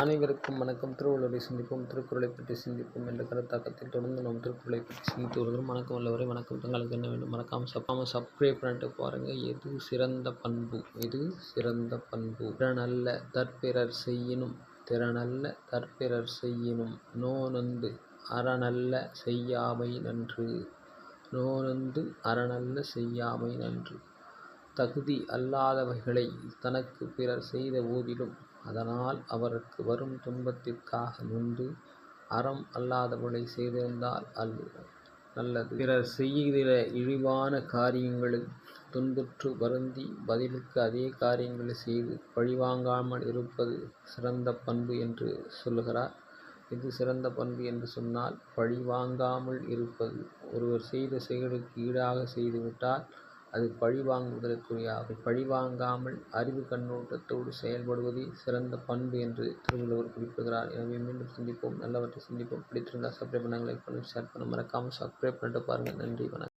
அனைவருக்கும் வணக்கம். திருவள்ளுவரை சிந்திப்போம், திருக்குறளை பற்றி சிந்திப்போம் என்ற கருத்தாக்கத்தில் தொடர்ந்து நாம் திருக்குறளை பற்றி சிந்தித்து வருகிறோம். வணக்கம் உள்ளவரை வணக்கம். தங்களுக்கு என்ன வேண்டும் மறக்காமல் சப்ஸ்கிரைப் பண்ணிட்டு பாருங்கள். எது சிறந்த பண்பு? எது சிறந்த பண்பு? திறனல்ல தற்பிறர் செய்யினும் திறனல்ல தற்பிறர் செய்யினும் நோனொந்து அறனல்ல செய்யாமை நன்று. நோனொந்து அறனல்ல செய்யாமை நன்று. தகுதி அல்லாதவைகளை தனக்கு பிறர் செய்த போதிலும் அதனால் அவருக்கு வரும் துன்பத்திற்காக நொந்து அறம் அல்லாதவளை செய்திருந்தால் நல்லது. பிறர் செய்கிற இழிவான காரியங்களில் துன்புற்று வருந்தி பதிலுக்கு அதே காரியங்களை செய்து பழிவாங்காமல் இருப்பது சிறந்த பண்பு என்று சொல்லுகிறார். இது சிறந்த பண்பு என்று சொன்னால் பழிவாங்காமல் இருப்பது. ஒருவர் செய்த செயலுக்கு ஈடாக செய்துவிட்டால் அது பழிவாங்குவதற்குரியாகும். பழிவாங்காமல் அறிவு கண்ணோட்டத்தோடு செயல்படுவதே சிறந்த பண்பு என்று திருவள்ளுவர் குறிப்பிடுகிறார். எனவே மீண்டும் சிந்திப்போம், நல்லவற்றை சிந்திப்போம். பிடித்திருந்தால் சப்ஸ்கிரைப் பண்ணுங்கள், லைக் பண்ணுங்கள், ஷேர் பண்ண மறக்காமல் சப்ஸ்கிரைப் பண்ணிட்டு பாருங்கள். நன்றி, வணக்கம்.